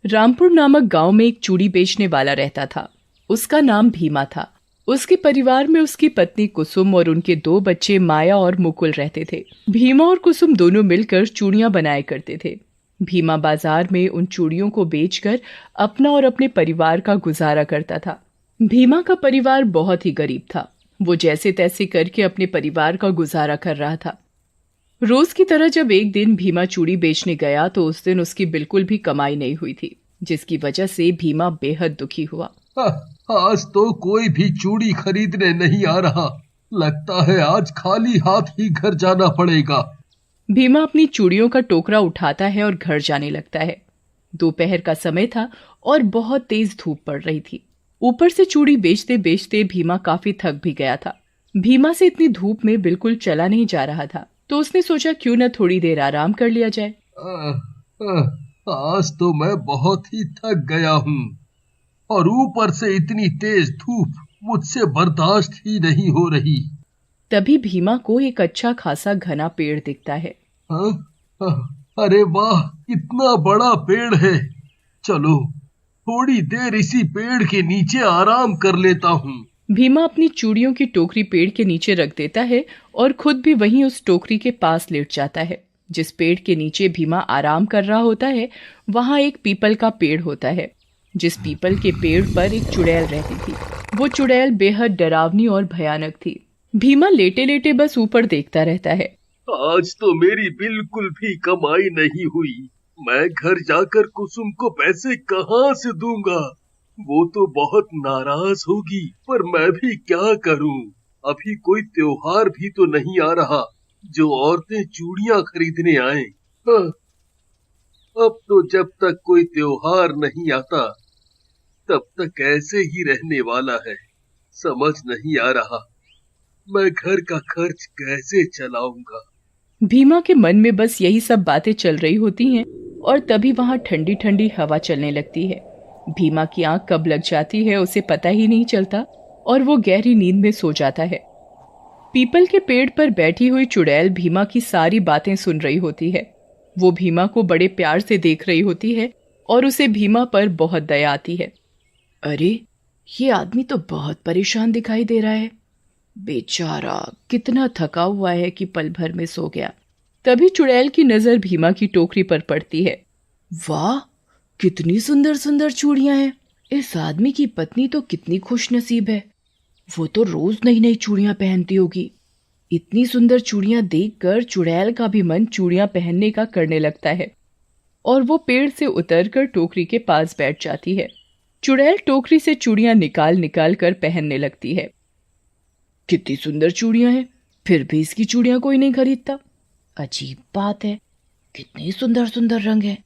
रामपुर नामक गांव में एक चूड़ी बेचने वाला रहता था। उसका नाम भीमा था। उसके परिवार में उसकी पत्नी कुसुम और उनके 2 बच्चे माया और मुकुल रहते थे। भीमा और कुसुम दोनों मिलकर चूड़ियां बनाया करते थे। भीमा बाजार में उन चूड़ियों को बेचकर अपना और अपने परिवार का गुजारा करता था। भीमा का परिवार बहुत ही गरीब था। वो जैसे तैसे करके अपने परिवार का गुजारा कर रहा था। रोज की तरह जब एक दिन भीमा चूड़ी बेचने गया तो उस दिन उसकी बिल्कुल भी कमाई नहीं हुई थी, जिसकी वजह से भीमा बेहद दुखी हुआ। आज तो कोई भी चूड़ी खरीदने नहीं आ रहा। लगता है आज खाली हाथ ही घर जाना पड़ेगा। भीमा अपनी चूड़ियों का टोकरा उठाता है और घर जाने लगता है। दोपहर का समय था और बहुत तेज धूप पड़ रही थी। ऊपर से चूड़ी बेचते बेचते भीमा काफी थक भी गया था। भीमा से इतनी धूप में बिल्कुल चला नहीं जा रहा था, तो उसने सोचा क्यों न थोड़ी देर आराम कर लिया जाए। आज तो मैं बहुत ही थक गया हूँ और ऊपर से इतनी तेज धूप मुझसे बर्दाश्त ही नहीं हो रही। तभी भीमा को एक अच्छा खासा घना पेड़ दिखता है। हाँ? अरे वाह, इतना बड़ा पेड़ है। चलो थोड़ी देर इसी पेड़ के नीचे आराम कर लेता हूँ। भीमा अपनी चूड़ियों की टोकरी पेड़ के नीचे रख देता है और खुद भी वहीं उस टोकरी के पास लेट जाता है। जिस पेड़ के नीचे भीमा आराम कर रहा होता है वहां एक पीपल का पेड़ होता है। जिस पीपल के पेड़ पर एक चुड़ैल रहती थी। वो चुड़ैल बेहद डरावनी और भयानक थी। भीमा लेटे लेटे बस ऊपर देखता रहता है। आज तो मेरी बिल्कुल भी कमाई नहीं हुई। मैं घर जाकर कुसुम को पैसे कहाँ से दूंगा? वो तो बहुत नाराज होगी, पर मैं भी क्या करूं? अभी कोई त्योहार भी तो नहीं आ रहा जो औरतें चूड़ियां खरीदने आए। हाँ, अब तो जब तक कोई त्योहार नहीं आता तब तक ऐसे ही रहने वाला है। समझ नहीं आ रहा मैं घर का खर्च कैसे चलाऊंगा। भीमा के मन में बस यही सब बातें चल रही होती हैं और तभी वहां ठंडी ठंडी हवा चलने लगती है। भीमा की आंख कब लग जाती है उसे पता ही नहीं चलता और वो गहरी नींद में सो जाता है। पीपल के पेड़ पर बैठी हुई चुड़ैल भीमा की सारी बातें सुन रही होती है। वो भीमा को बड़े प्यार से देख रही होती है और उसे भीमा पर बहुत दया आती है। अरे, ये आदमी तो बहुत परेशान दिखाई दे रहा है। बेचारा कितना थका हुआ है कि पल भर में सो गया। तभी चुड़ैल की नजर भीमा की टोकरी पर पड़ती है। वाह, कितनी सुंदर सुंदर चूड़ियां हैं। इस आदमी की पत्नी तो कितनी खुश नसीब है। वो तो रोज नई नई चूड़ियां पहनती होगी। इतनी सुंदर चूड़ियां देखकर चुड़ैल का भी मन चूड़ियां पहनने का करने लगता है और वो पेड़ से उतरकर टोकरी के पास बैठ जाती है। चुड़ैल टोकरी से चूड़ियां निकाल निकाल कर पहनने लगती है। कितनी सुंदर चूड़ियां हैं, फिर भी इसकी चूड़ियां कोई नहीं खरीदता। अजीब बात है, कितने सुंदर सुंदर रंग हैं।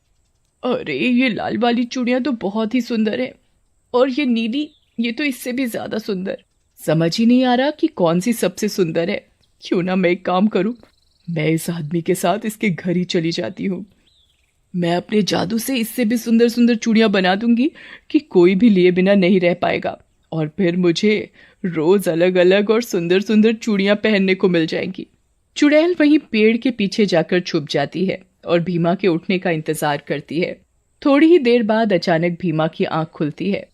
अरे, ये लाल वाली चूड़ियां तो बहुत ही सुंदर है और ये नीली, ये तो इससे भी ज्यादा सुंदर। समझ ही नहीं आ रहा कि कौन सी सबसे सुंदर है। क्यों ना मैं एक काम करूं, मैं इस आदमी के साथ इसके घर ही चली जाती हूँ। मैं अपने जादू से इससे भी सुंदर सुंदर चूड़ियां बना दूंगी कि कोई भी लिए बिना नहीं रह पाएगा और फिर मुझे रोज अलग अलग और सुंदर सुंदर चूड़ियां पहनने को मिल जाएंगी। चुड़ैल वहीं पेड़ के पीछे जाकर छुप जाती है और भीमा के उठने का इंतजार करती है। थोड़ी ही देर बाद अचानक भीमा की आंख खुलती है।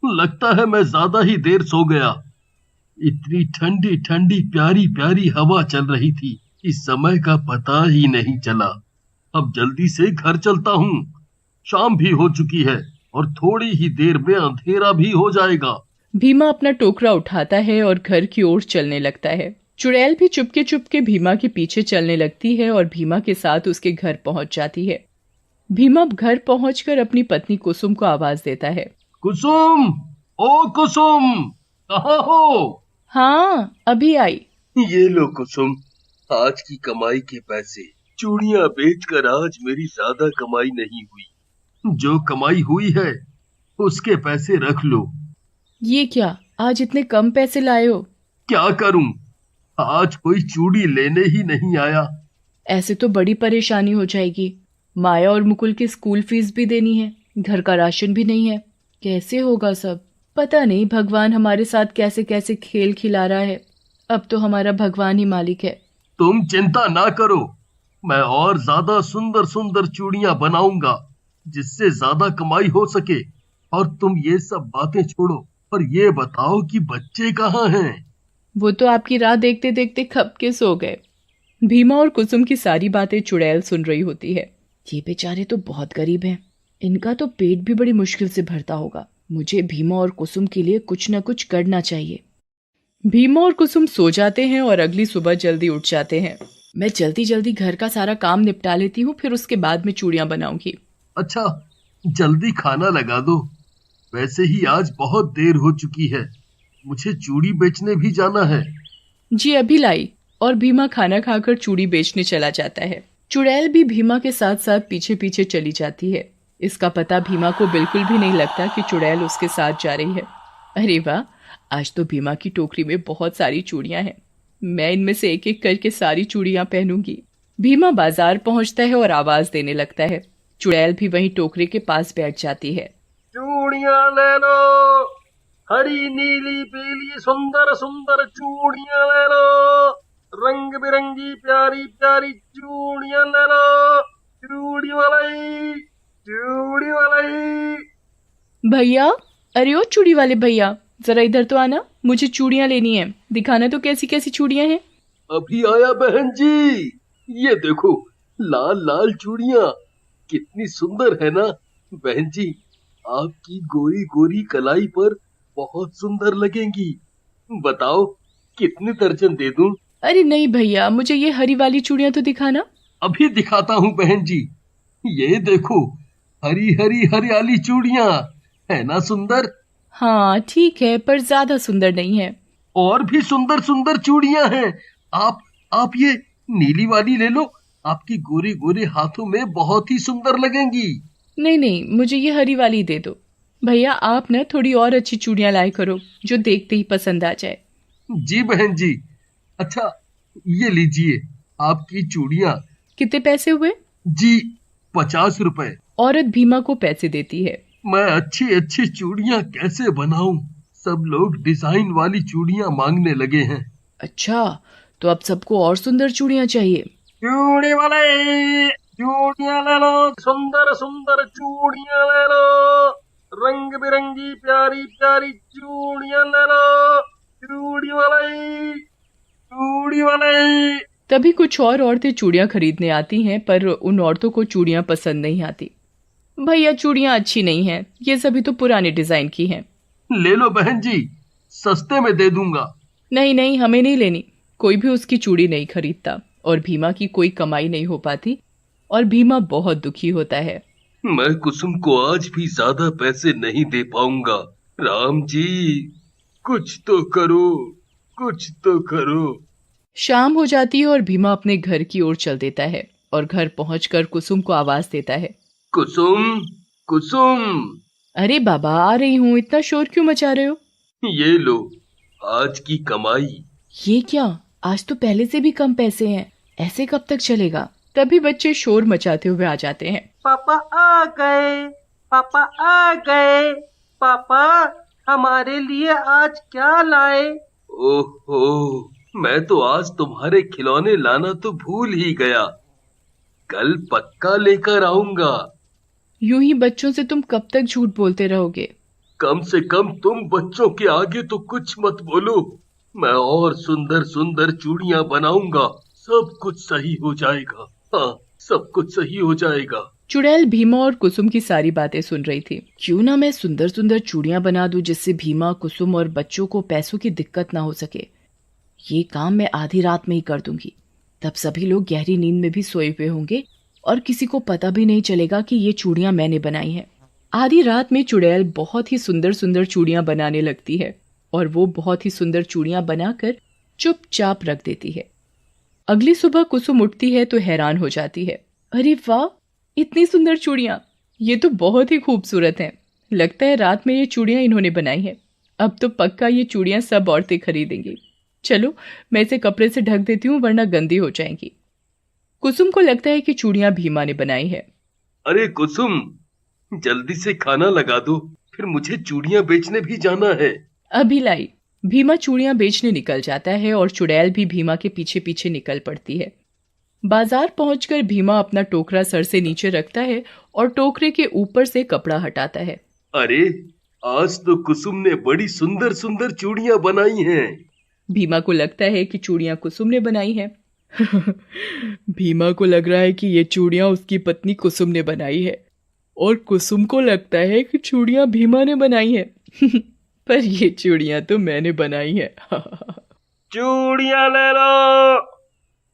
लगता है मैं ज्यादा ही देर सो गया। इतनी ठंडी ठंडी प्यारी प्यारी हवा चल रही थी, इस समय का पता ही नहीं चला। अब जल्दी से घर चलता हूँ। शाम भी हो चुकी है और थोड़ी ही देर में अंधेरा भी हो जाएगा। भीमा अपना टोकरा उठाता है और घर की ओर चलने लगता है। चुड़ैल भी चुपके चुपके भीमा के पीछे चलने लगती है और भीमा के साथ उसके घर पहुंच जाती है। भीमा घर पहुंचकर अपनी पत्नी कुसुम को आवाज देता है। कुसुम, ओ कुसुम, कहाँ हो? हाँ, अभी आई। ये लो कुसुम, आज की कमाई के पैसे। चूड़ियां बेचकर आज मेरी ज्यादा कमाई नहीं हुई। जो कमाई हुई है उसके पैसे रख लो। ये क्या, आज इतने कम पैसे लाए हो? क्या करूं, आज कोई चूड़ी लेने ही नहीं आया। ऐसे तो बड़ी परेशानी हो जाएगी। माया और मुकुल की स्कूल फीस भी देनी है, घर का राशन भी नहीं है। कैसे होगा सब? पता नहीं भगवान हमारे साथ कैसे कैसे खेल खिला रहा है। अब तो हमारा भगवान ही मालिक है। तुम चिंता ना करो, मैं और ज्यादा सुंदर सुंदर चूड़ियां बनाऊंगा। जिससे ज्यादा कमाई हो सके। और तुम ये सब बातें छोड़ो और ये बताओ कि बच्चे कहाँ हैं? वो तो आपकी राह देखते देखते खप के सो गए। भीमा और कुसुम की सारी बातें चुड़ैल सुन रही होती है। ये बेचारे तो बहुत गरीब हैं। इनका तो पेट भी बड़ी मुश्किल से भरता होगा। मुझे भीमा और कुसुम के लिए कुछ न कुछ करना चाहिए। भीमा और कुसुम सो जाते हैं और अगली सुबह जल्दी उठ जाते हैं। मैं जल्दी जल्दी घर का सारा काम निपटा लेती हूँ, फिर उसके बाद में चूड़ियां बनाऊंगी। अच्छा, जल्दी खाना लगा दो। वैसे ही आज बहुत देर हो चुकी है। मुझे चूड़ी बेचने भी जाना है। जी अभी लाई। और भीमा खाना खाकर चूड़ी बेचने चला जाता है। चुड़ैल भी भीमा के साथ साथ पीछे पीछे चली जाती है। इसका पता भीमा को बिल्कुल भी नहीं लगता कि चुड़ैल उसके साथ जा रही है। अरे वाह, आज तो भीमा की टोकरी में बहुत सारी चूड़ियां हैं। मैं इनमें से एक एक करके सारी चूड़ियां पहनूंगी। भीमा बाजार पहुंचता है और आवाज देने लगता है। चुड़ैल भी वहीं टोकरी के पास बैठ जाती है। चूड़ियां ले लो, हरी नीली पीली सुंदर सुंदर चूड़ियां ले लो, रंग बिरंगी प्यारी प्यारी चूड़ियां ले लो। चूड़ी वालाई, चूड़ी वालाई। भैया, अरे ओ चूड़ी वाले भैया, जरा इधर तो आना। मुझे चूड़ियां लेनी है। दिखाना तो कैसी कैसी चूड़ियां हैं। अभी आया बहन जी। ये देखो, लाल लाल चूड़ियां कितनी सुंदर है ना। बहन जी, आपकी गोरी गोरी कलाई पर बहुत सुंदर लगेंगी। बताओ, कितने दर्जन दे दूं? अरे नहीं भैया, मुझे ये हरी वाली चूड़ियां तो दिखाना। अभी दिखाता हूँ बहन जी। ये देखो, हरी हरी हरियाली चूड़ियां है ना सुंदर। हाँ ठीक है, पर ज्यादा सुंदर नहीं है। और भी सुंदर सुंदर चूड़ियां हैं। आप ये नीली वाली ले लो। आपकी गोरे गोरे हाथों में बहुत ही सुंदर लगेंगी। नहीं नहीं, मुझे ये हरी वाली दे दो। भैया आप ना थोड़ी और अच्छी चूड़ियां लाए करो, जो देखते ही पसंद आ जाए। जी बहन जी। अच्छा, ये लीजिए आपकी चूड़ियां। कितने पैसे हुए? जी, 50 रुपए। औरत भीमा को पैसे देती है। मैं अच्छी अच्छी चूड़ियां कैसे बनाऊं? सब लोग डिजाइन वाली चूड़ियां मांगने लगे हैं। अच्छा, तो अब सबको और सुंदर चूड़ियां चाहिए। चूड़ी वाले, चूड़ियां ले लो, सुंदर सुंदर चूड़ियां ले लो, रंग बिरंगी प्यारी प्यारी चूड़ियां ले लो। चूड़ी वाले, चूड़ी वाले। तभी कुछ और औरतें चूड़ियां खरीदने आती हैं, पर उन औरतों को चूड़ियां पसंद नहीं आती। भैया चूड़ियां अच्छी नहीं हैं, ये सभी तो पुराने डिजाइन की हैं। ले लो बहन जी, सस्ते में दे दूंगा। नहीं नहीं, हमें नहीं लेनी। कोई भी उसकी चूड़ी नहीं खरीदता और भीमा की कोई कमाई नहीं हो पाती और भीमा बहुत दुखी होता है। मैं कुसुम को आज भी ज्यादा पैसे नहीं दे पाऊंगा। राम जी, कुछ तो करो, कुछ तो करो। शाम हो जाती है और भीमा अपने घर की ओर चल देता है और घर पहुंचकर कुसुम को आवाज देता है। कुसुम, कुसुम। अरे बाबा, आ रही हूँ। इतना शोर क्यों मचा रहे हो? ये लो, आज की कमाई। ये क्या, आज तो पहले से भी कम पैसे हैं। ऐसे कब तक चलेगा? तभी बच्चे शोर मचाते हुए आ जाते हैं। पापा आ गए, पापा आ गए। पापा, हमारे लिए आज क्या लाए? ओहो, मैं तो आज तुम्हारे खिलौने लाना तो भूल ही गया। कल पक्का लेकर आऊंगा। यूं ही बच्चों से तुम कब तक झूठ बोलते रहोगे? कम से कम तुम बच्चों के आगे तो कुछ मत बोलो। मैं और सुंदर सुंदर चूड़ियां बनाऊंगा। सब कुछ सही हो जाएगा। हाँ, सब कुछ सही हो जाएगा। चुड़ैल भीमा और कुसुम की सारी बातें सुन रही थी। क्यों ना मैं सुंदर सुंदर चूड़ियां बना दूं, जिससे भीमा, कुसुम और बच्चों को पैसों की दिक्कत ना हो सके। ये काम मैं आधी रात में ही कर दूंगी। तब सभी लोग गहरी नींद में भी सोए हुए होंगे और किसी को पता भी नहीं चलेगा कि ये चूड़ियां मैंने बनाई हैं। आधी रात में चुड़ैल बहुत ही सुंदर सुंदर चूड़ियां बनाने लगती है और वो बहुत ही सुंदर चूड़ियां बनाकर चुपचाप रख देती है। अगली सुबह कुसुम उठती है तो हैरान हो जाती है। अरे वाह, इतनी सुंदर चूड़ियां! ये तो बहुत ही खूबसूरत हैं। लगता है रात में ये चूड़ियां इन्होंने बनाई हैं। अब तो पक्का ये चूड़ियां सब औरतें खरीदेंगी। चलो, मैं इसे कपड़े से ढक देती हूँ, वरना गंदी हो जाएंगी। कुसुम को लगता है कि चूड़ियां भीमा ने बनाई है। अरे कुसुम, जल्दी से खाना लगा दो, फिर मुझे चूड़ियां बेचने भी जाना है। अभी लाई। भीमा चूड़ियां बेचने निकल जाता है और चुड़ैल भी भीमा के पीछे पीछे निकल पड़ती है। बाजार पहुंचकर भीमा अपना टोकरा सर से नीचे रखता है और टोकरे के ऊपर से कपड़ा हटाता है। अरे, आज तो कुसुम ने बड़ी सुंदर सुंदर चूड़ियां बनाई हैं। भीमा को लगता है कि चूड़ियां कुसुम ने बनाई हैं। भीमा को लग रहा है कि ये चूड़ियां उसकी पत्नी कुसुम ने बनाई है और कुसुम को लगता है कि चूड़ियां भीमा ने बनाई है। पर ये चूड़ियां तो मैंने बनाई है। चूड़ियां ले लो,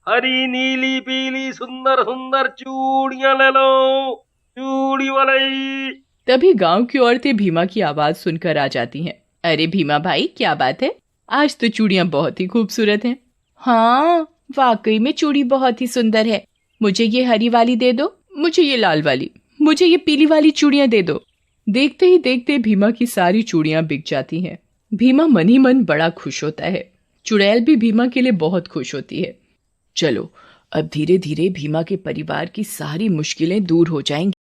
हरी नीली पीली सुंदर सुंदर चूड़ियां ले लो, चूड़ी वाली। तभी गांव की औरतें भीमा की आवाज सुनकर आ जाती हैं। अरे भीमा भाई, क्या बात है? आज तो चूड़ियां बहुत ही खूबसूरत हैं। हाँ, वाकई में चूड़ी बहुत ही सुंदर है। मुझे ये हरी वाली दे दो, मुझे ये लाल वाली, मुझे ये पीली वाली चूड़ियां दे दो। देखते ही देखते भीमा की सारी चूड़ियां बिक जाती हैं। भीमा मन ही मन बड़ा खुश होता है। चुड़ैल भी भीमा के लिए बहुत खुश होती है। चलो, अब धीरे धीरे भीमा के परिवार की सारी मुश्किलें दूर हो जाएंगी।